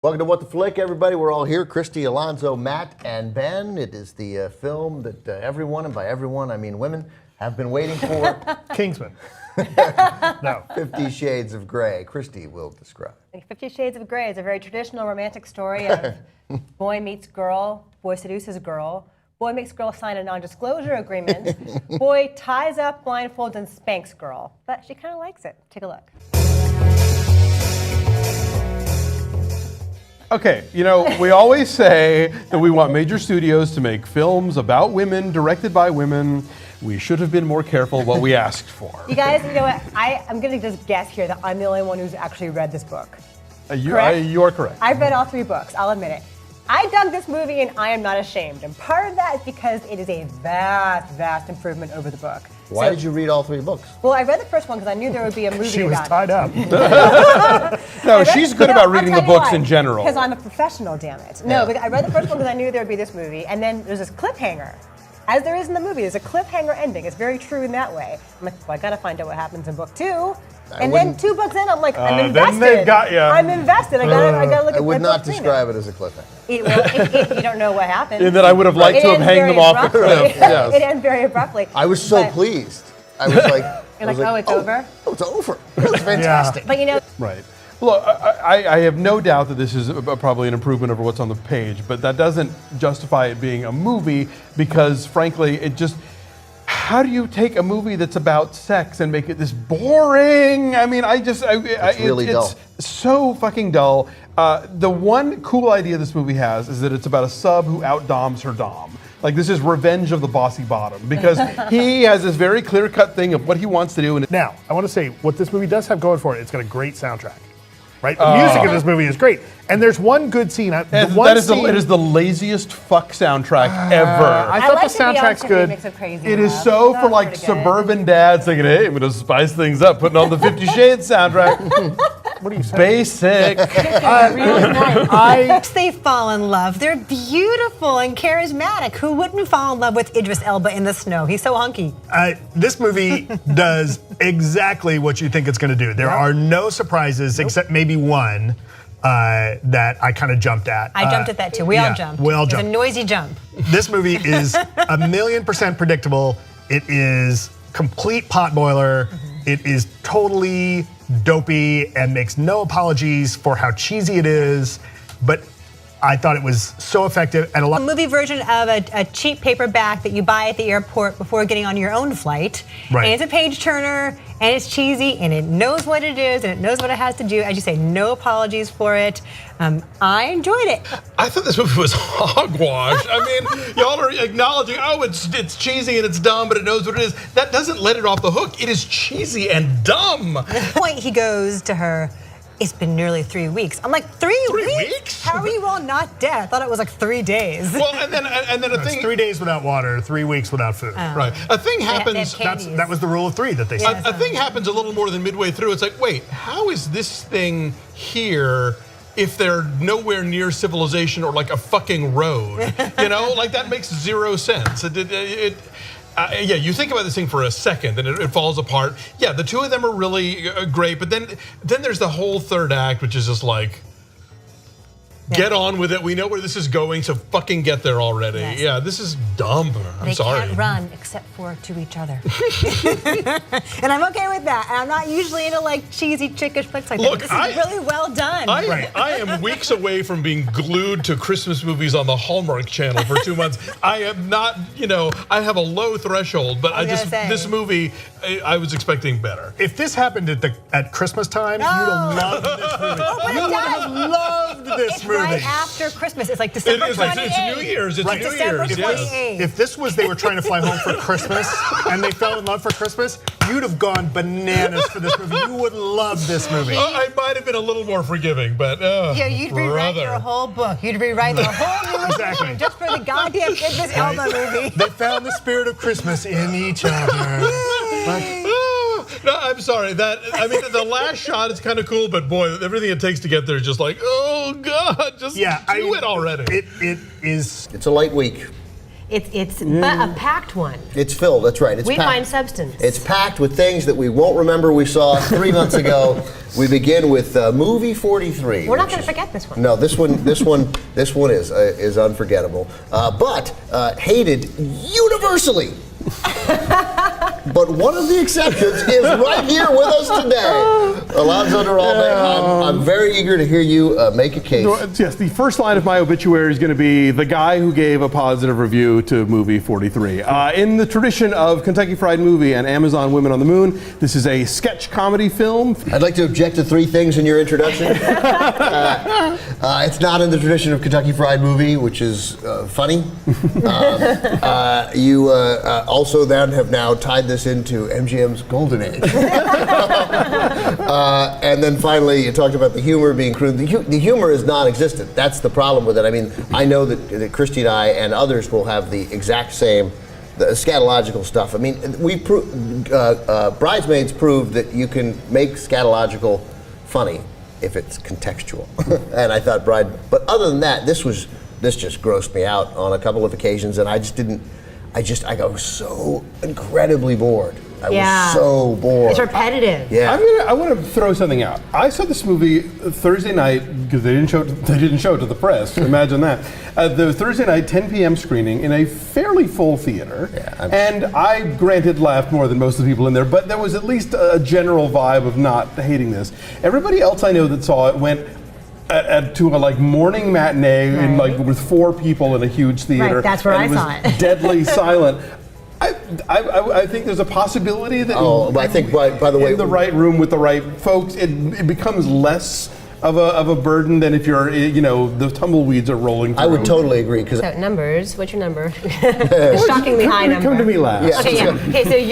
Welcome to What the Flick, everybody. We're all here. Christy, Alonzo, Matt, and Ben. It is the film that everyone, and by everyone I mean women, have been waiting for. Kingsman. No. 50 Shades of Grey. Christy will describe. 50 Shades of Grey is a very traditional romantic story of boy meets girl, boy seduces girl, boy makes girl sign a non-disclosure agreement, boy ties up, blindfolds, and spanks girl. But she kind of likes it. Take a look. Okay, you know, we always say that we want major studios to make films about women, directed by women. We should have been more careful what we asked for. You guys, you know what? I'm going to just guess here that I'm the only one who's actually read this book. You are correct. I've read all 3 books, I'll admit it. I dug this movie and I am not ashamed. And part of that is because it is a vast, vast improvement over the book. Why did you read all 3 books? Well, I read the first one because I knew there would be a movie She was about tied it. up. No, she's good about reading the books in general. Because I'm a professional, damn it. No, but I read the first one because I knew there would be this movie, and then there's this cliffhanger. As there is in the movie, there's a cliffhanger ending. It's very true in that way. I'm like, well, I gotta find out what happens in book 2. And then 2 books in, I'm like, I'm invested. Then they've got you. I'm invested. I gotta look at I would not book 3 describe now. it as a cliffhanger. You don't know what happened. And that I would have liked to have hanged them off the cliff. Yes. It ends very abruptly. I was so pleased. I was like, You're like, oh, it's over? Oh, it's over. It was fantastic. But you know, Right. Look, I have no doubt that this is probably an improvement over what's on the page, but that doesn't justify it being a movie because, frankly, it just... How do you take a movie that's about sex and make it this boring? I mean, it's really dull. It's so fucking dull. The one cool idea this movie has is that it's about a sub who outdoms her dom. Like, this is Revenge of the Bossy Bottom because he has this very clear-cut thing of what he wants to do. And Now, I want to say what this movie does have going for it. It's got a great soundtrack, right? The music in this movie is great, and there's one good scene. it is the laziest fuck soundtrack ever. I thought like the soundtrack's Beyonce good. remix of Crazy It is Love. so That for was like pretty good. suburban dads thinking, hey, I'm gonna spice things up, putting on the 50 Shades soundtrack. What are you saying? Basic. They fall in love. They're beautiful and charismatic. Who wouldn't fall in love with Idris Elba in the snow? He's so hunky. This movie does exactly what you think it's going to do. There are no surprises except maybe one that I kind of jumped at. I jumped at that too. We all jumped. We all It was jumped. a noisy jump. This movie is 1,000,000% predictable. It is complete potboiler. It is totally dopey and makes no apologies for how cheesy it is. But I thought it was so effective and a lot. A movie version of a cheap paperback that you buy at the airport before getting on your own flight. Right. And it's a page turner, and it's cheesy, and it knows what it is, and it knows what it has to do. As you say, no apologies for it. I enjoyed it. I thought this movie was hogwash. I mean, y'all are acknowledging, oh, it's cheesy and it's dumb, but it knows what it is. That doesn't let it off the hook. It is cheesy and dumb. At the point he goes to her, it's been nearly 3 weeks. I'm like, 3 weeks? How are you all not dead? I thought it was like 3 days. Well, and then a It's thing. 3 days without water, 3 weeks without food. Right. A thing happens. That was the rule of 3 that they said. A thing happens a little more than midway through. It's like, wait, how is this thing here if they're nowhere near civilization or like a fucking road? You know, like that makes 0 sense. Yeah, you think about this thing for a second and it falls apart. Yeah, the 2 of them are really great, but then there's the whole third act, which is just like, get on with it. We know where this is going, so fucking get there already. Yes. Yeah, this is dumb. I'm sorry. They can't run except for to each other. And I'm okay with that. And I'm not usually into like cheesy chickish flicks like Look, that. This is really well done. I am weeks away from being glued to Christmas movies on the Hallmark Channel for 2 months. I am not, I have a low threshold, but this movie, I was expecting better. If this happened at Christmas time, you'd have loved this movie. but You it would does. have loved this It's movie. right after Christmas. It's like December 28th. It's New Year's. It's Right. New December Year's. 28th. If this was they were trying to fly home for Christmas and they fell in love for Christmas, you'd have gone bananas for this movie. You would love this movie. I might have been a little more forgiving, but Yeah, you'd rewrite your whole book. You'd rewrite the whole new Exactly. edition just for the goddamn Idris Elba movie. They found the spirit of Christmas in each other. No, I'm sorry. The last shot is kind of cool, but boy, everything it takes to get there is just like, oh God, just do it already. It is. It's a light week. It's but a packed one. It's filled, that's right. It's We packed. find substance. It's packed with things that we won't remember we saw 3 months ago. We begin with movie 43. We're not which going to is- forget this one. No, this one is unforgettable, but hated universally. But one of the exceptions is right here with us today. Alonzo Duralde, I'm very eager to hear you make a case. Yes, the first line of my obituary is going to be the guy who gave a positive review to movie 43. In the tradition of Kentucky Fried Movie and Amazon Women on the Moon, this is a sketch comedy film. I'd like to object to 3 things in your introduction. It's not in the tradition of Kentucky Fried Movie, which is funny. You also then have now tied this into MGM's golden age. And then finally, you talked about the humor being crude. The humor is non-existent. That's the problem with it. I mean, I know that Christy and I and others will have the exact same the scatological stuff. I mean, Bridesmaids proved that you can make scatological funny if it's contextual. And I thought but other than that, this just grossed me out on a couple of occasions, and I was so incredibly bored. I was so bored. It's repetitive. Yeah. I want to throw something out. I saw this movie Thursday night because they didn't show it to the press. Imagine that. The Thursday night 10 p.m. screening in a fairly full theater. Yeah, and I, granted, laughed more than most of the people in there, but there was at least a general vibe of not hating this. Everybody else I know that saw it went to a morning matinee in with 4 people in a huge theater. Right, that's where and I saw it. Deadly silent. I think there's a possibility that I think by the way, in the right room with the right folks, it becomes less of a burden than if you're the tumbleweeds are rolling through. I would totally agree because So numbers, what's your number? A shockingly high number. Come to me last. Yeah. Okay, yeah. Okay, so I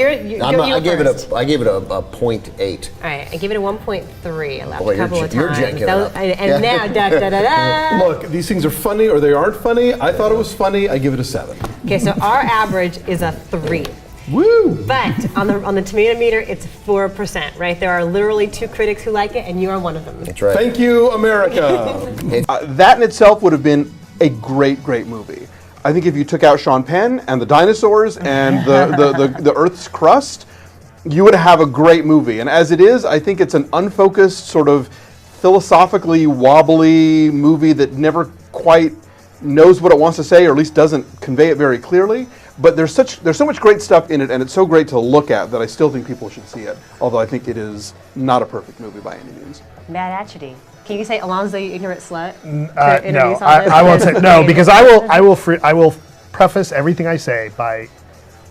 gave first. I gave it a 0.8. All right, I gave it a 1.3. I laughed Boy, a couple of you're times. janking it up. And now, da. Look, these things are funny or they aren't funny. I thought it was funny. I give it a 7. Okay, so our average is a 3. Woo! But on the tomato meter, it's 4%, right? There are literally 2 critics who like it, and you are one of them. That's right. Thank you, America. That in itself would have been a great movie. I think if you took out Sean Penn and the dinosaurs and the Earth's crust, you would have a great movie. And as it is, I think it's an unfocused, sort of philosophically wobbly movie that never quite knows what it wants to say, or at least doesn't convey it very clearly. But there's so much great stuff in it, and it's so great to look at that I still think people should see it. Although I think it is not a perfect movie by any means. Mad Atchity. Can you say Alonzo, you ignorant slut? No, Introduce on this? I won't say no because I will preface everything I say by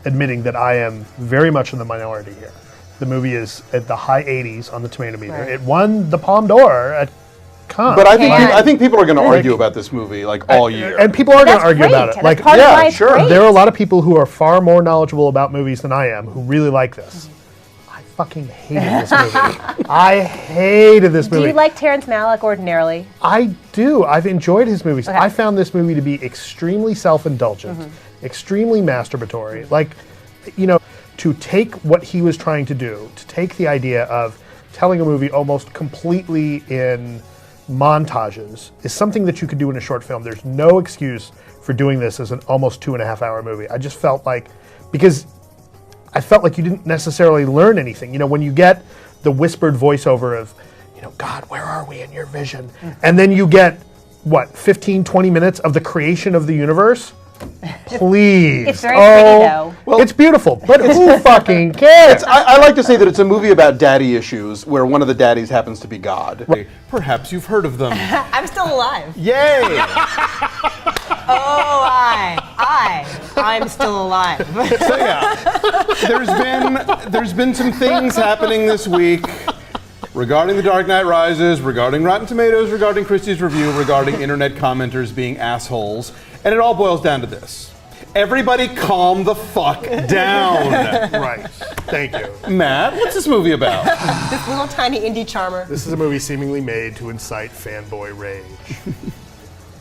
admitting that I am very much in the minority here. The movie is at the high 80s on the tomato meter. Right. It won the Palme d'Or at Cannes. But I Yeah. think people are going to argue about this movie all year. and people are going That's to argue great. about it. That's Like, part of yeah, why it's sure. great. there are a lot of people who are far more knowledgeable about movies than I am who really like this. I fucking hated this movie. I hated this Do movie. you like Terrence Malick ordinarily? I do. I've enjoyed his movies. Okay. I found this movie to be extremely self-indulgent, extremely masturbatory. Like, to take what he was trying to do, to take the idea of telling a movie almost completely in montages is something that you could do in a short film. There's no excuse for doing this as an almost 2.5-hour movie. I just felt like, because I felt like you didn't necessarily learn anything. When you get the whispered voiceover of, God, where are we in your vision? And then you get, 15, 20 minutes of the creation of the universe? Please. It's very pretty, though. Well, it's beautiful, but who fucking cares? I like to say that it's a movie about daddy issues where one of the daddies happens to be God. Perhaps you've heard of them. I'm still alive. Yay! Oh, I'm still alive. So yeah, there's been some things happening this week regarding The Dark Knight Rises, regarding Rotten Tomatoes, regarding Christie's review, regarding internet commenters being assholes, and it all boils down to this. Everybody calm the fuck down. Right. Thank you. Matt, what's this movie about? This little tiny indie charmer. This is a movie seemingly made to incite fanboy rage.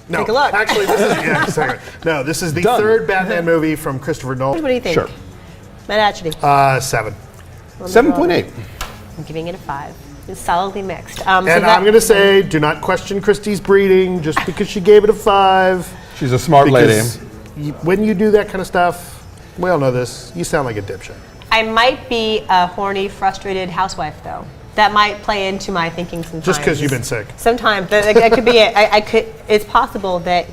No, Take a look. actually, this is the Done. third Batman movie from Christopher Nolan. What do you think? Sure. Mad Atchity. 7. 7.8. I'm giving it a 5. It's solidly mixed. And I'm going to say, do not question Christie's breeding just because she gave it a 5. She's a smart lady. when you do that kind of stuff, we all know this, you sound like a dipshit. I might be a horny, frustrated housewife, though. That might play into my thinking sometimes. Just because you've been sick. Sometimes that could be it. I could. It's possible that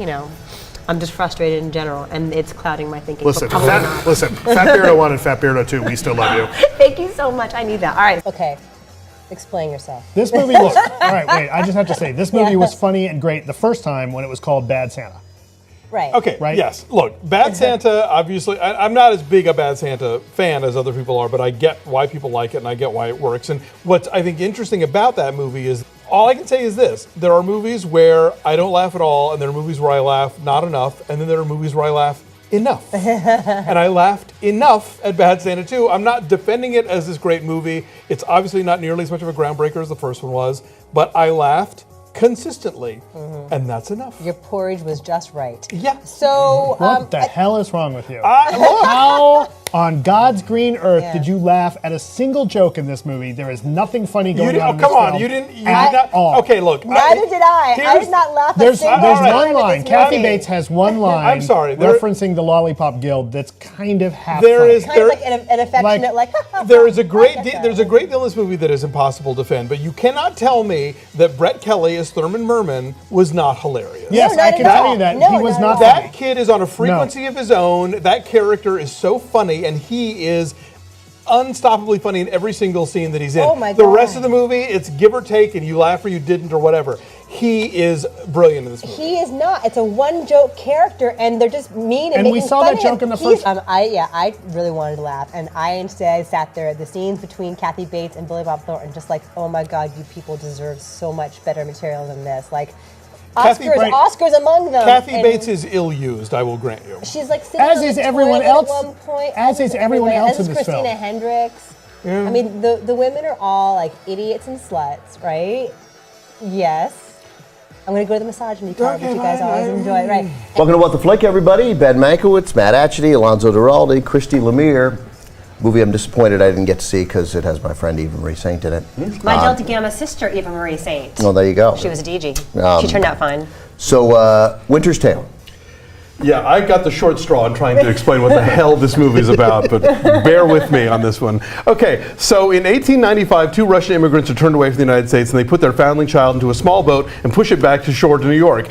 I'm just frustrated in general, and it's clouding my thinking. Listen, but probably not. Fat Beardo 1 and Fat Beardo 2, we still love you. Thank you so much. I need that. All right. Okay. Explain yourself. This movie was, all right, wait, I just have to say, this movie was funny and great the first time when it was called Bad Santa. Right. Okay, Right? yes. Look, Bad Santa, obviously, I'm not as big a Bad Santa fan as other people are, but I get why people like it and I get why it works. And what's, I think, interesting about that movie is, all I can say is this. There are movies where I don't laugh at all, and there are movies where I laugh not enough, and then there are movies where I laugh enough. And I laughed enough at Bad Santa 2. I'm not defending it as this great movie. It's obviously not nearly as much of a groundbreaker as the first one was, but I laughed consistently, and that's enough. Your porridge was just right. Yeah. So. What the hell is wrong with you? Look, How on God's green earth did you laugh at a single joke in this movie? There is nothing funny you going didn't, on oh, in this come on, film you didn't, you at did not. all. Okay, look. Neither did I. I here's- did not laugh There's a single time one at line. this Kathy movie. Bates has one line I'm sorry, there- referencing the Lollipop Guild that's kind of half There funny. is- Kind of like an affectionate, like. There is a I great get that. there's a great deal in this movie that is impossible to defend, but you cannot tell me that Brett Kelly as Thurman Merman was not hilarious. Yes, No, I not can at tell all. you that. No, He was not not at all. funny. That kid is on a frequency of his own. That character is so funny, and he is unstoppably funny in every single scene that he's in. Oh my The God. rest of the movie, it's give or take, and you laugh or you didn't or whatever. He is brilliant in this movie. He is not. It's a one-joke character, and they're just mean and And we making saw fun that of joke him. in the first- I really wanted to laugh, and I instead sat there at the scenes between Kathy Bates and Billy Bob Thornton, just like, oh my God, you people deserve so much better material than this. Like, Kathy Oscars, Bates- Oscars among them. Kathy and Bates is ill-used, I will grant you. She's like sitting As on is the everyone toilet else- At one point. as is everyone else in this Christina film. Hendricks. I mean, the women are all like idiots and sluts, right? Yes. I'm gonna go to the misogyny card, which you guys always enjoy, right? Welcome to What the Flick, everybody. Ben Mankiewicz, Matt Atchity, Alonzo Duralde, Christy Lemire. Movie I'm disappointed I didn't get to see because it has my friend Eva Marie Saint in it. My Delta Gamma sister, Eva Marie Saint. Well, there you go. She was a DG. Um, She turned out fine. So, Winter's Tale. Yeah, I got the short straw in trying to explain what the hell this movie's about, but bear with me on this one. Okay, so in 1895, two Russian immigrants are turned away from the United States, and they put their foundling child into a small boat and push it back to shore to New York.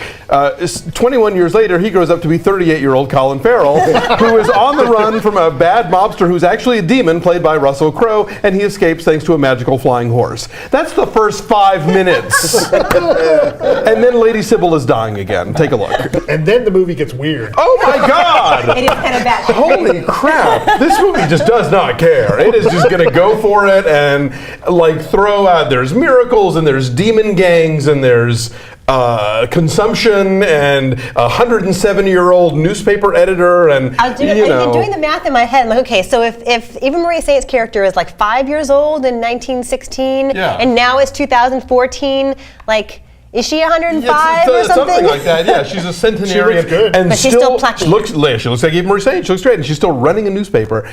21 years later, he grows up to be 38-year-old Colin Farrell, who is on the run from a bad mobster who's actually a demon, played by Russell Crowe, and he escapes thanks to a magical flying horse. That's the first 5 minutes. And then Lady Sybil is dying again. Take a look. And then the movie gets weird. Oh my God! It is kind of bad. Holy crap! This movie just does not care. It is just gonna go for it and like throw out. There's miracles and there's demon gangs and there's consumption and a 107-year-old newspaper editor and I'm doing the math in my head. I'm like, okay, so if Eva Marie Saint's character is like 5 years old in 1916, Yeah. and now it's 2014, like. Is she 105 or something? Something like that. Yeah, she's a centenarian. She looks good. And But she's still plucky. She looks like Eva Marie Saint. She looks great, and she's still running a newspaper.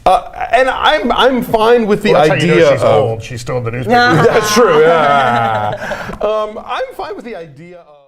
And I'm fine with the Well, that's idea. how you know she's of, old. She's still in the newspaper. That's true. Yeah. I'm fine with the idea of.